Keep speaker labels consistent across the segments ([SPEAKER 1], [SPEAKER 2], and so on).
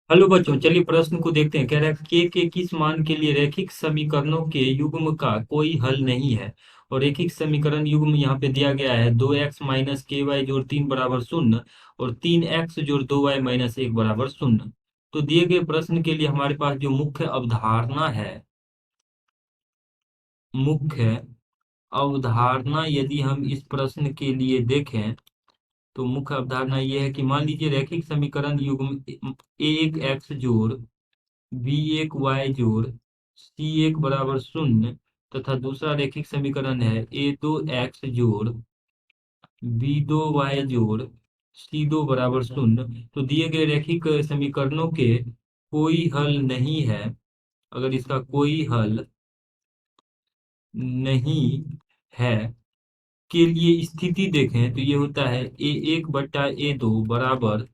[SPEAKER 1] Hello बच्चों, चलिए प्रश्न को देखते हैं। कह रहा है के किस मान के लिए रैखिक समीकरणों के युग्म का कोई हल नहीं है। और रैखिक समीकरण युग्म यहाँ पे दिया गया है 2x - ky जोड़ 3 बराबर 0 और 3x जोड़ 2y - 1 बराबर 0। तो दिए गए प्रश्न के लिए हमारे पास जो मुख्य अवधारणा है, मुख्य अवधारणा यदि हम इस प्रश्न के लिए देखें तो मुख्य अवधारणा यह है कि मान लीजिए रैखिक समीकरण युग्म एक एक्स जोड़ बी एक वाई जोड़ सी एक बराबर 0 तथा दूसरा रैखिक समीकरण है ए दो एक्स जोड़ बी दो वाई जोड़ सी दो बराबर 0। तो दिए गए रैखिक समीकरणों के कोई हल नहीं है। अगर इसका कोई हल नहीं है के लिए स्थिति देखें तो ये होता है ए एक बट्टा ए दो बराबर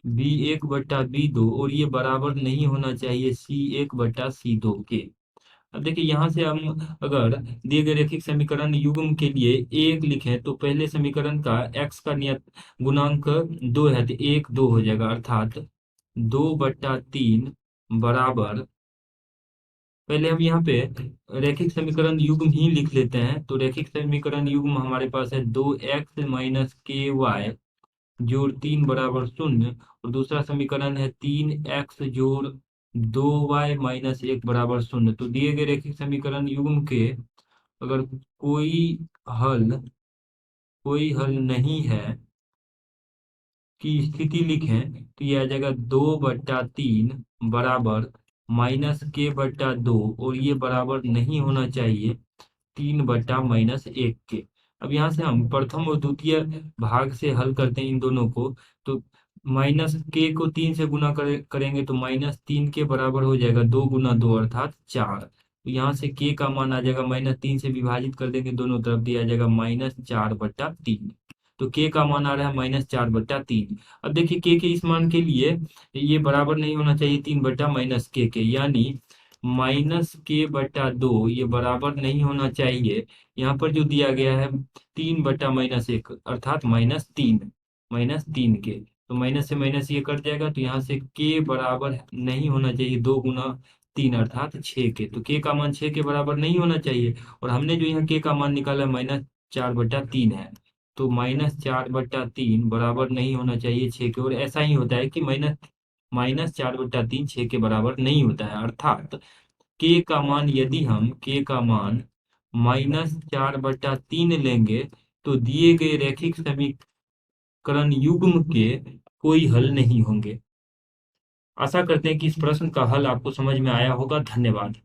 [SPEAKER 1] बी एक बट्टा बी दो और ये बराबर नहीं होना चाहिए सी एक बट्टा सी दो के। अब देखिए यहाँ से हम अगर दिए गए रैखिक समीकरण युग्म के लिए एक लिखें तो पहले समीकरण का x का नियत गुणांक 2 है तो एक दो हो जाएगा, अर्थात 2/3 बराबर, पहले हम यहाँ पे रैखिक समीकरण युग्म ही लिख लेते हैं। तो रैखिक समीकरण युग्म हमारे पास है 2x - ky जोड़ 3 बराबर 0 और दूसरा समीकरण है 3x जोड़ 2y - 1 बराबर 0। तो दिए गए रैखिक समीकरण युग्म के अगर हल कोई हल नहीं है की स्थिति लिखें तो यह आ जाएगा 2/3 बराबर -k/2 और ये बराबर नहीं होना चाहिए 3/-1 के। अब यहाँ से हम प्रथम और द्वितीय भाग से हल करते हैं इन दोनों को। तो -k को 3 से गुना करेंगे तो -3 के बराबर हो जाएगा 2 गुना 2 अर्थात 4। तो यहाँ से k का मान आ जाएगा -3 से विभाजित कर देंगे दोनों तरफ, दिया जाएगा -4/3। तो k का मान आ रहा है -4/3। अब देखिए k के इस मान के लिए ये बराबर नहीं होना चाहिए 3/-k के, यानी -k/2 ये बराबर नहीं होना चाहिए। यहाँ पर जो दिया गया है 3/-1 अर्थात -3 के। तो माइनस से माइनस ये कट जाएगा तो यहाँ से k बराबर नहीं होना चाहिए 2 गुना 3 अर्थात 6 के। तो k का मान 6 के बराबर नहीं होना चाहिए और हमने जो यहाँ k का मान निकाला -4/3 है। तो -4/3 बराबर नहीं होना चाहिए 6 के, और ऐसा ही होता है कि -4/3 6 के बराबर नहीं होता है, अर्थात के का मान -4/3 लेंगे तो दिए गए रैखिक समीकरण युग्म के कोई हल नहीं होंगे। आशा करते हैं कि इस प्रश्न का हल आपको समझ में आया होगा। धन्यवाद।